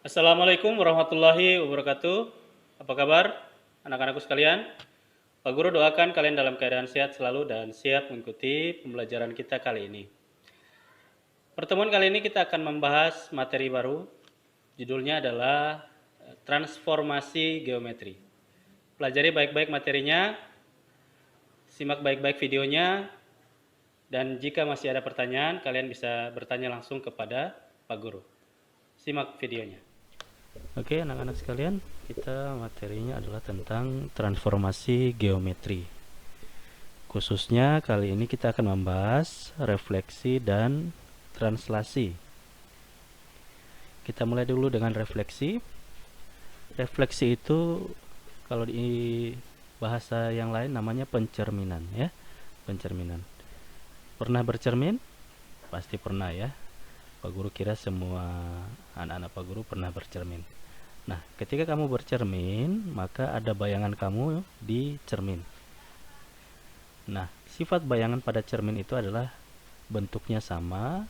Assalamualaikum warahmatullahi wabarakatuh. Apa kabar anak-anakku sekalian? Pak Guru doakan kalian dalam keadaan sehat selalu dan siap mengikuti pembelajaran kita kali ini. Pertemuan kali ini kita akan membahas materi baru. Judulnya adalah transformasi geometri. Pelajari baik-baik materinya, simak baik-baik videonya, dan jika masih ada pertanyaan, kalian bisa bertanya langsung kepada Pak Guru. Simak videonya. Oke, anak-anak sekalian, kita materinya adalah tentang transformasi geometri. Khususnya kali ini kita akan membahas refleksi dan translasi. Kita mulai dulu dengan refleksi. Refleksi itu kalau di bahasa yang lain namanya pencerminan ya. Pencerminan. Pernah bercermin? Pasti pernah ya. Pak Guru kira semua anak-anak Pak Guru pernah bercermin. Nah, ketika kamu bercermin, maka ada bayangan kamu di cermin. Nah, sifat bayangan pada cermin itu adalah bentuknya sama,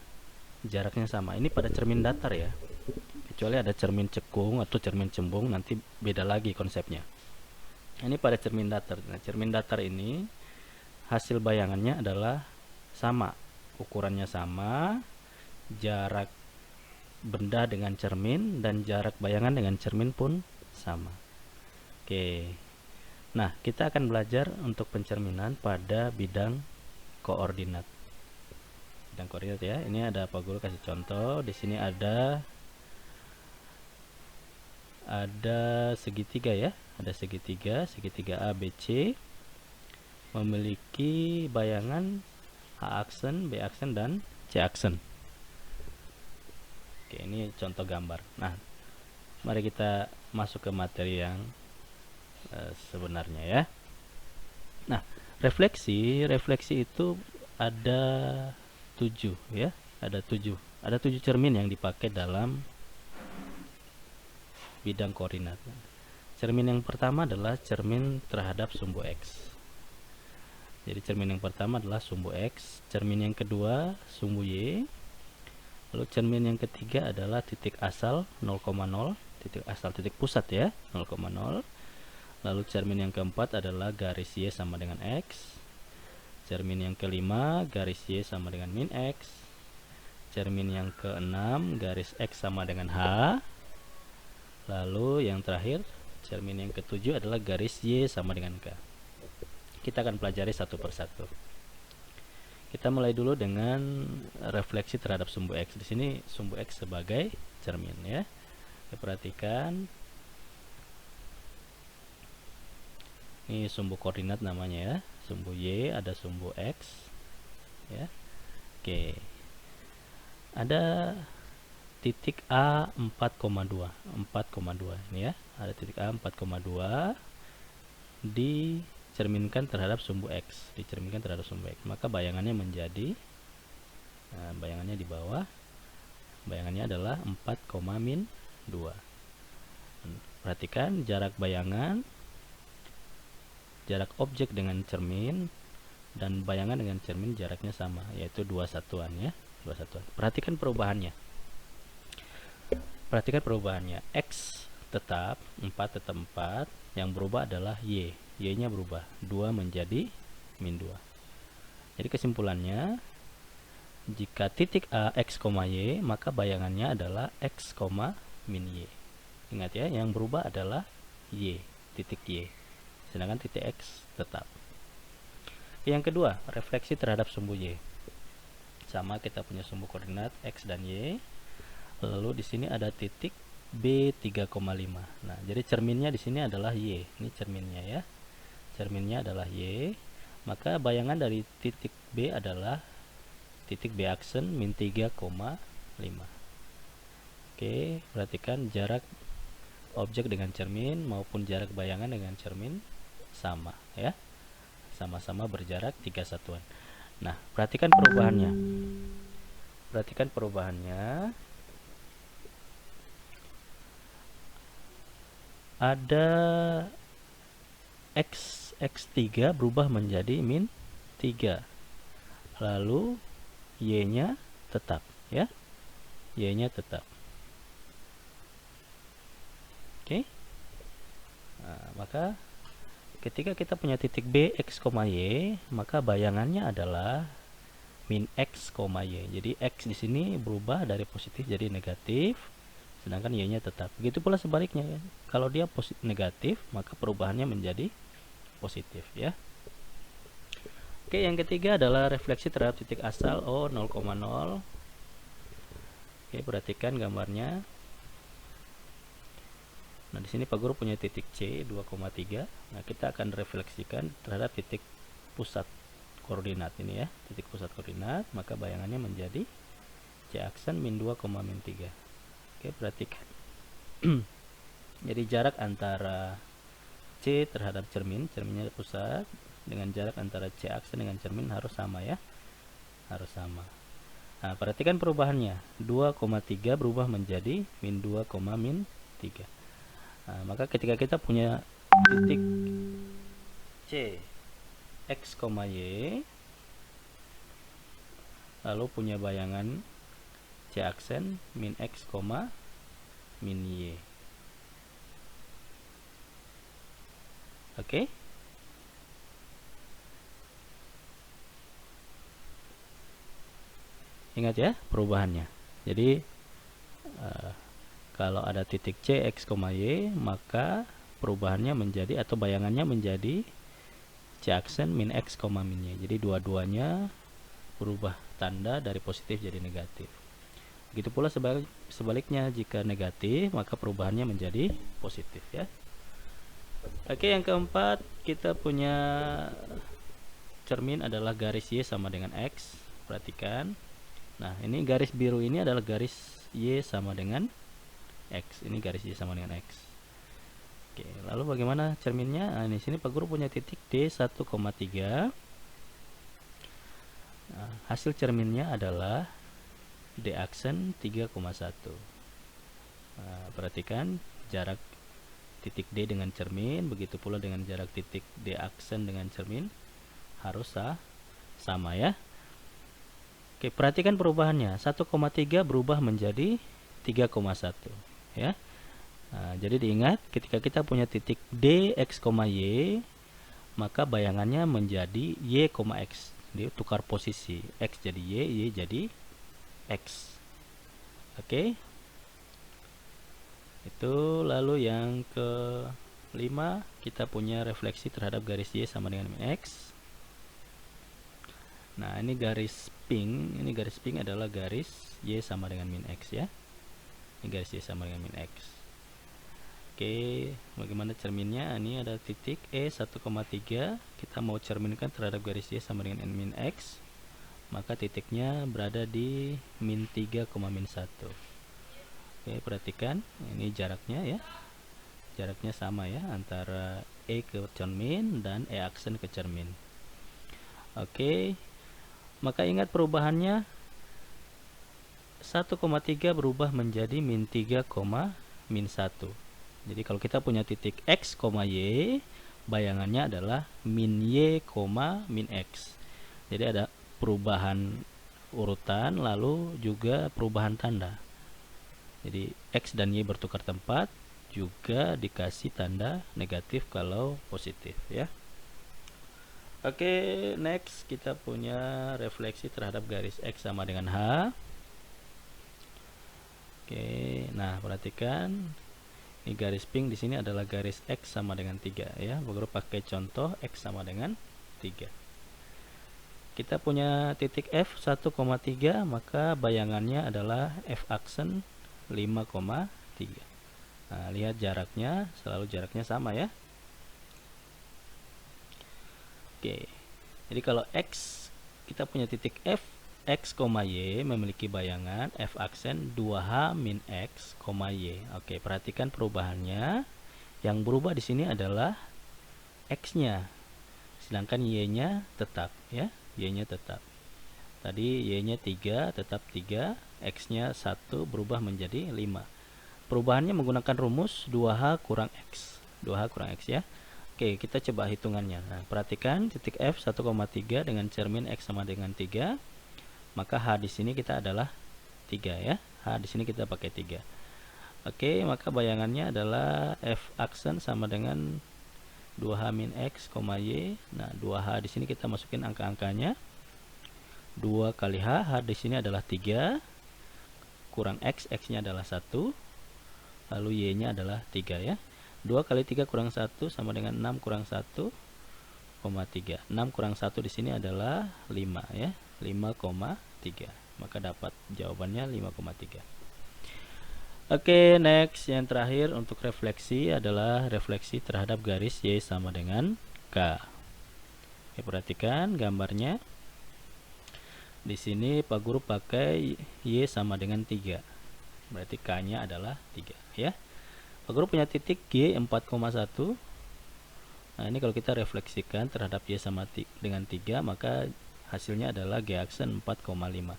jaraknya sama. Ini pada cermin datar ya. Kecuali ada cermin cekung atau cermin cembung, nanti beda lagi konsepnya. Ini pada cermin datar. Nah, cermin datar ini hasil bayangannya adalah sama, ukurannya sama, jarak benda dengan cermin dan jarak bayangan dengan cermin pun sama. Oke. Nah, kita akan belajar untuk pencerminan pada bidang koordinat. Bidang koordinat ya. Ini ada Pak Guru kasih contoh. Di sini ada segitiga ya. Ada segitiga A, B, C memiliki bayangan H aksen, B aksen dan C aksen. Oke, ini contoh gambar. Nah, mari kita masuk ke materi yang sebenarnya ya. Nah, refleksi itu ada 7 ya, ada 7 cermin yang dipakai dalam bidang koordinat. Cermin yang pertama adalah cermin terhadap sumbu X. Jadi cermin yang pertama adalah sumbu X, cermin yang kedua sumbu Y, lalu cermin yang ketiga adalah titik asal 0,0, titik pusat ya, 0,0. Lalu cermin yang keempat adalah garis Y sama dengan X. Cermin yang kelima garis Y sama dengan min X. Cermin yang keenam garis X sama dengan H. Lalu yang terakhir cermin yang ketujuh adalah garis Y sama dengan K. Kita akan pelajari satu persatu. Kita mulai dulu dengan refleksi terhadap sumbu X. Di sini sumbu X sebagai cermin ya. Kita perhatikan. Ini sumbu koordinat namanya ya. Sumbu Y, ada sumbu X ya. Oke. Ada titik A 4,2 ini ya. Ada titik A 4,2 dicerminkan terhadap sumbu X, maka bayangannya menjadi bayangannya di bawah, bayangannya adalah 4,-2. Perhatikan jarak bayangan, jarak objek dengan cermin dan bayangan dengan cermin jaraknya sama, yaitu 2 satuan ya, 2 satuan. Perhatikan perubahannya. X tetap 4, yang berubah adalah Y. Y-nya berubah, 2 menjadi -2. Jadi kesimpulannya, jika titik A X, Y, maka bayangannya adalah X, -Y. Ingat ya, yang berubah adalah Y, titik Y. Sedangkan titik X tetap. Yang kedua, refleksi terhadap sumbu Y. Sama, kita punya sumbu koordinat X dan Y. Lalu di sini ada titik B 3,5. Nah, jadi cerminnya di sini adalah Y. Ini cerminnya ya. Cerminnya adalah Y. Maka bayangan dari titik B adalah titik B aksen -3,5. Oke, perhatikan jarak objek dengan cermin maupun jarak bayangan dengan cermin sama ya. Sama-sama berjarak 3 satuan. Nah, perhatikan perubahannya. Ada X3 berubah menjadi -3. Lalu Y-nya tetap ya. Y-nya tetap. Nah, maka ketika kita punya titik B X, Y, maka bayangannya adalah min X, Y. Jadi X di sini berubah dari positif jadi negatif, sedangkan Y-nya tetap. Begitu pula sebaliknya ya. Kalau dia negatif, maka perubahannya menjadi positif ya. Oke, yang ketiga adalah refleksi terhadap titik asal O 0,0. Oke, perhatikan gambarnya. Nah, di sini Pak Guru punya titik C 2,3. Nah, kita akan refleksikan terhadap titik pusat koordinat ini ya, titik pusat koordinat, maka bayangannya menjadi C aksen min 2, min 3. Oke, perhatikan. Jadi jarak antara C terhadap cerminnya pusat, dengan jarak antara C aksen dengan cermin harus sama ya, harus sama. Nah, perhatikan perubahannya, 2,3 berubah menjadi min 2, min 3. Nah, maka ketika kita punya titik C X, Y, lalu punya bayangan C aksen min X, min Y. Oke. Ingat ya perubahannya. Jadi kalau ada titik C X, Y, maka perubahannya menjadi atau bayangannya menjadi C aksen min X, min Y. Jadi dua-duanya berubah tanda dari positif jadi negatif. Begitu pula sebaliknya, jika negatif maka perubahannya menjadi positif ya. Oke, yang keempat kita punya cermin adalah garis Y sama dengan X. Perhatikan. Nah, ini garis biru ini adalah garis Y sama dengan X. Ini garis Y sama dengan X. Oke, lalu bagaimana cerminnya? Nah, di sini Pak Guru punya titik D 1,3. Nah, hasil cerminnya adalah D aksen 3,1. Nah, perhatikan jarak titik D dengan cermin, begitu pula dengan jarak titik D aksen dengan cermin harus sama ya. Oke, perhatikan perubahannya. 1,3 berubah menjadi 3,1 ya. Nah, jadi diingat ketika kita punya titik D X, Y, maka bayangannya menjadi Y, X. Dia tukar posisi, X jadi Y jadi X. Oke. Itu lalu yang kelima kita punya refleksi terhadap garis Y sama dengan min X. Nah, ini garis pink adalah garis Y sama dengan min X ya. Ini garis Y sama dengan min X. Oke, bagaimana cerminnya? Ini ada titik E 1,3. Kita mau cerminkan terhadap garis Y sama dengan min X. Maka titiknya berada di min 3, min 1. Oke, perhatikan. Ini jaraknya ya. Jaraknya sama ya antara E ke cermin dan E aksen ke cermin. Oke. Maka ingat perubahannya 1,3 berubah menjadi min 3, min 1. Jadi kalau kita punya titik X, Y, bayangannya adalah min Y, min X. Jadi ada perubahan urutan lalu juga perubahan tanda. Jadi X dan Y bertukar tempat, juga dikasih tanda negatif kalau positif ya. Oke, next kita punya refleksi terhadap garis X sama dengan H. Oke, nah perhatikan ini garis pink di sini adalah garis X sama dengan 3 ya. Baru pakai contoh X sama dengan 3. Kita punya titik F 1,3, maka bayangannya adalah F aksen 5,3. Nah, lihat jaraknya, selalu jaraknya sama ya. Oke, jadi kalau X kita punya titik F X, Y memiliki bayangan F aksen 2H min X, Y. Oke, perhatikan perubahannya. Yang berubah di sini adalah X-nya, sedangkan Y-nya tetap ya. Y-nya tetap. Tadi Y-nya 3 tetap 3, X-nya 1 berubah menjadi 5. Perubahannya menggunakan rumus 2H kurang X. 2H kurang X ya. Oke, kita coba hitungannya. Nah, perhatikan titik F 1,3 dengan cermin X sama dengan 3. Maka H di sini kita adalah 3 ya. H di sini kita pakai 3. Oke, maka bayangannya adalah f aksen sama dengan 2h min x, y. Nah, 2h di sini kita masukin angka-angkanya. 2 kali h di sini adalah 3, kurang x-nya adalah 1, lalu y-nya adalah 3 ya. 2 kali 3 kurang 1 sama dengan 6 kurang 1, 3. 6 kurang 1 di sini adalah 5 ya, 5,3. Maka dapat jawabannya 5,3. Oke, next yang terakhir untuk refleksi adalah refleksi terhadap garis Y sama dengan K. Oke, perhatikan gambarnya. Di sini Pak Guru pakai Y sama dengan 3. Berarti K-nya adalah 3 ya. Pak Guru punya titik G 4,1. Nah, ini kalau kita refleksikan terhadap Y sama dengan 3, maka hasilnya adalah G aksen 4,5.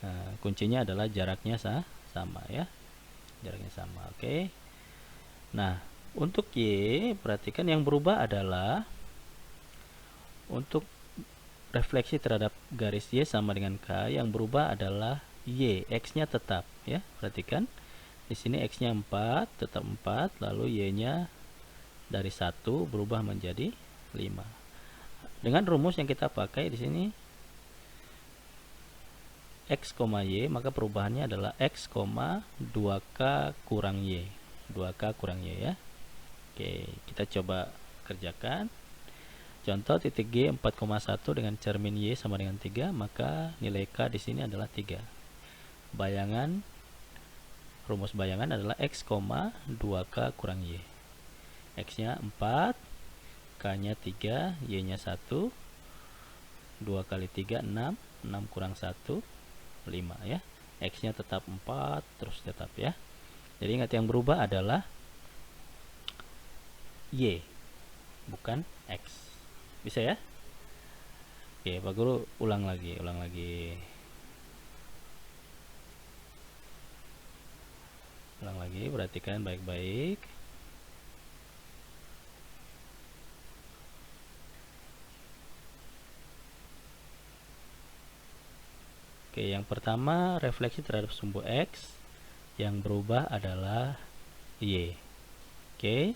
Nah, kuncinya adalah jaraknya sama ya. Jaraknya sama. Oke. Nah, untuk Y, perhatikan yang berubah adalah untuk refleksi terhadap garis Y sama dengan K, yang berubah adalah Y, X-nya tetap ya. Perhatikan. Di sini X-nya 4, tetap 4, lalu Y-nya dari 1 berubah menjadi 5. Dengan rumus yang kita pakai di sini X, Y, maka perubahannya adalah X, 2K kurang Y. 2K kurang Y ya. Oke, kita coba kerjakan. Contoh titik G 4,1 dengan cermin Y sama dengan 3, maka nilai K di sini adalah 3. Rumus bayangan adalah X, 2K kurang Y. X-nya 4, K-nya 3, Y-nya 1. 2 kali 3 6, 6 kurang 1 5 ya. X-nya tetap 4, terus tetap ya. Jadi ingat yang berubah adalah Y, bukan X. Bisa ya? Oke, Pak Guru ulang lagi. Perhatikan baik-baik. Oke, yang pertama refleksi terhadap sumbu X, yang berubah adalah Y. Oke,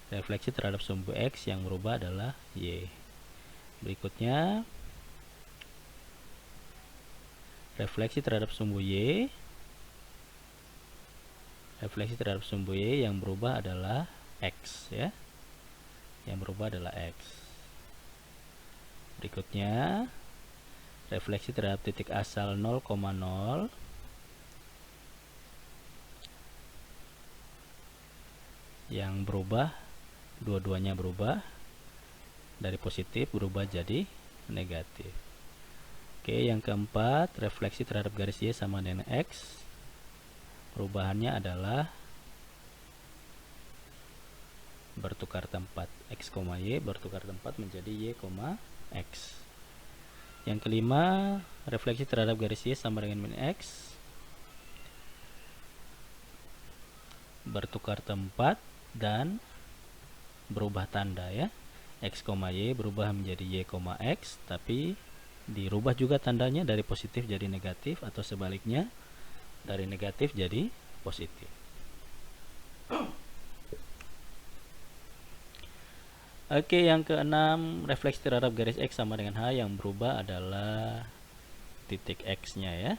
refleksi terhadap sumbu X yang berubah adalah Y. Berikutnya refleksi terhadap sumbu Y. Refleksi terhadap sumbu Y yang berubah adalah X ya. Yang berubah adalah X. Berikutnya refleksi terhadap titik asal 0,0 yang berubah, dua-duanya berubah, dari positif berubah jadi negatif. Oke, yang keempat refleksi terhadap garis Y sama dengan X, perubahannya adalah bertukar tempat. X, Y bertukar tempat menjadi Y, X. Yang kelima, refleksi terhadap garis Y sama dengan min X, bertukar tempat dan berubah tanda ya. X, Y berubah menjadi Y, X, tapi dirubah juga tandanya dari positif jadi negatif atau sebaliknya dari negatif jadi positif. Oke, yang keenam, refleksi terhadap garis X sama dengan H, yang berubah adalah titik X-nya ya.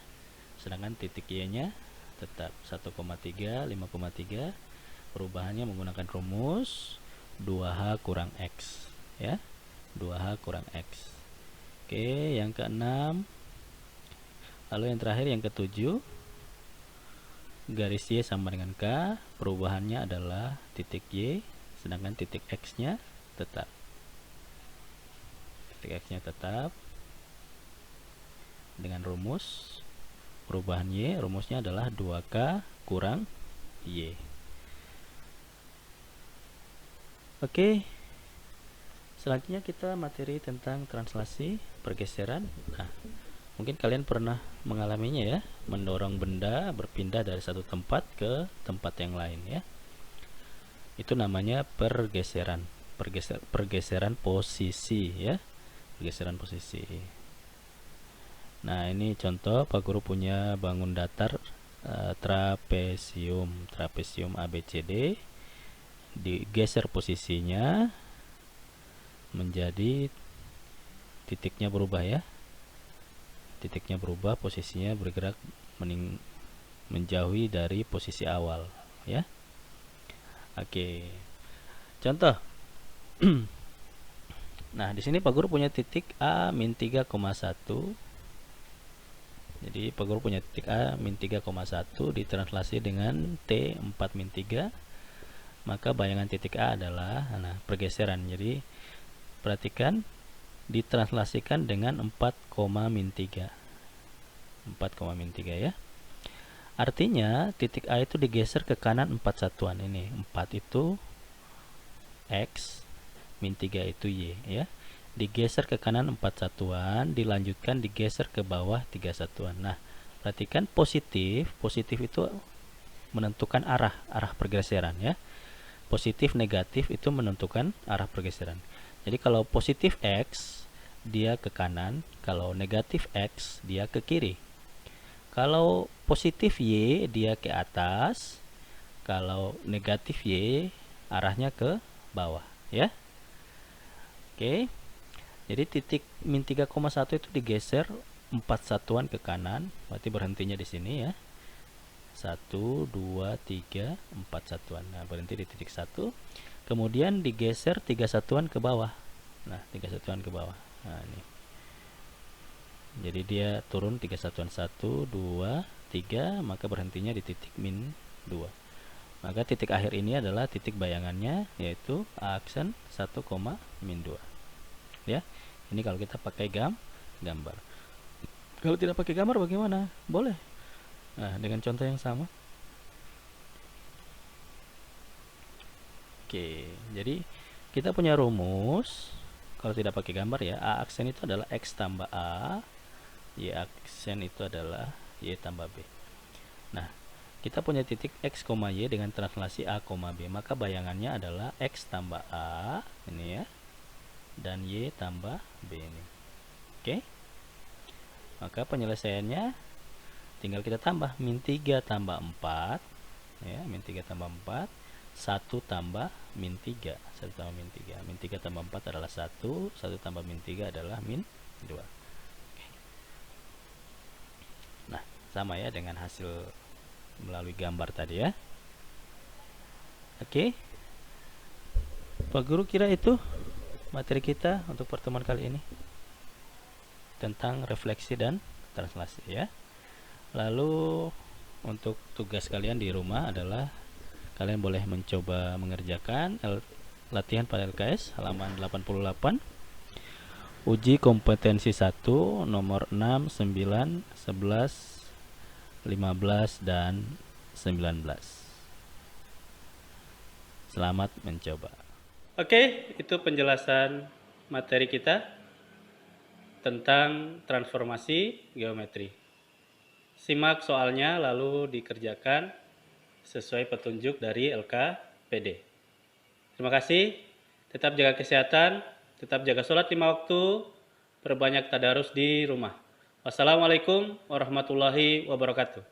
Sedangkan titik Y-nya tetap 1,3, 5,3. Perubahannya menggunakan rumus 2H kurang X ya. 2H kurang X. Oke, yang keenam. Lalu yang terakhir yang ketujuh, garis Y sama dengan K, perubahannya adalah titik Y, sedangkan titik X-nya tetap. Titik X-nya tetap dengan rumus perubahan Y, rumusnya adalah 2K kurang Y. Oke, selanjutnya kita materi tentang translasi pergeseran. Nah, mungkin kalian pernah mengalaminya ya, mendorong benda berpindah dari satu tempat ke tempat yang lain ya. Itu namanya pergeseran. Pergeseran posisi ya. Pergeseran posisi. Nah, ini contoh Pak Guru punya bangun datar trapesium ABCD, digeser posisinya menjadi titiknya berubah ya. Titiknya berubah, posisinya bergerak menjauhi dari posisi awal ya. Oke. Contoh. Nah, di sini Pak Guru punya titik A-3,1. Jadi Pak Guru punya titik A-3,1 ditranslasi dengan T 4-3. Maka bayangan titik A adalah pergeseran. Jadi perhatikan ditranslasikan dengan 4,-3. 4,-3 ya. Artinya titik A itu digeser ke kanan 4 satuan. Ini 4 itu X, min 3 itu Y ya. Digeser ke kanan 4 satuan, dilanjutkan digeser ke bawah 3 satuan. Nah, perhatikan positif itu menentukan arah pergeseran ya. Positif negatif itu menentukan arah pergeseran. Jadi kalau positif X dia ke kanan, kalau negatif X dia ke kiri. Kalau positif Y dia ke atas, kalau negatif Y arahnya ke bawah ya. Oke. Jadi titik min 3,1 itu digeser 4 satuan ke kanan, berarti berhentinya di sini ya. 1, 2, 3, 4 satuan. Nah, berhenti di titik 1. Kemudian digeser 3 satuan ke bawah. Nah, 3 satuan ke bawah. Nah, ini. Jadi dia turun 3 satuan, 1, 2, 3, maka berhentinya di titik min 2. Maka titik akhir ini adalah titik bayangannya, yaitu aksen 1, min 2. Ya. Ini kalau kita pakai gambar. Kalau tidak pakai gambar bagaimana? Boleh. Nah, dengan contoh yang sama. Oke, jadi kita punya rumus. Kalau tidak pakai gambar ya, A aksen itu adalah X tambah A, Y aksen itu adalah Y tambah B. Nah, kita punya titik X, Y dengan translasi A, B. Maka bayangannya adalah X tambah A, ini ya, dan Y tambah B ini. Oke. Maka penyelesaiannya tinggal kita tambah min 3 tambah 4 ya, min 3 tambah 4, 1 tambah min 3, 1 tambah min 3. Min 3 tambah 4 adalah 1, 1 tambah min 3 adalah min 2. Oke. Nah, sama ya dengan hasil melalui gambar tadi ya. Oke. Pak Guru kira itu materi kita untuk pertemuan kali ini tentang refleksi dan translasi ya. Lalu untuk tugas kalian di rumah adalah kalian boleh mencoba mengerjakan latihan pada LKS halaman 88, uji kompetensi 1 nomor 6, 9, 11, 15 dan 19. Selamat mencoba. Oke, itu penjelasan materi kita tentang transformasi geometri. Simak soalnya lalu dikerjakan sesuai petunjuk dari LKPD. Terima kasih, tetap jaga kesehatan, tetap jaga sholat 5 waktu, perbanyak tadarus di rumah. Wassalamualaikum warahmatullahi wabarakatuh.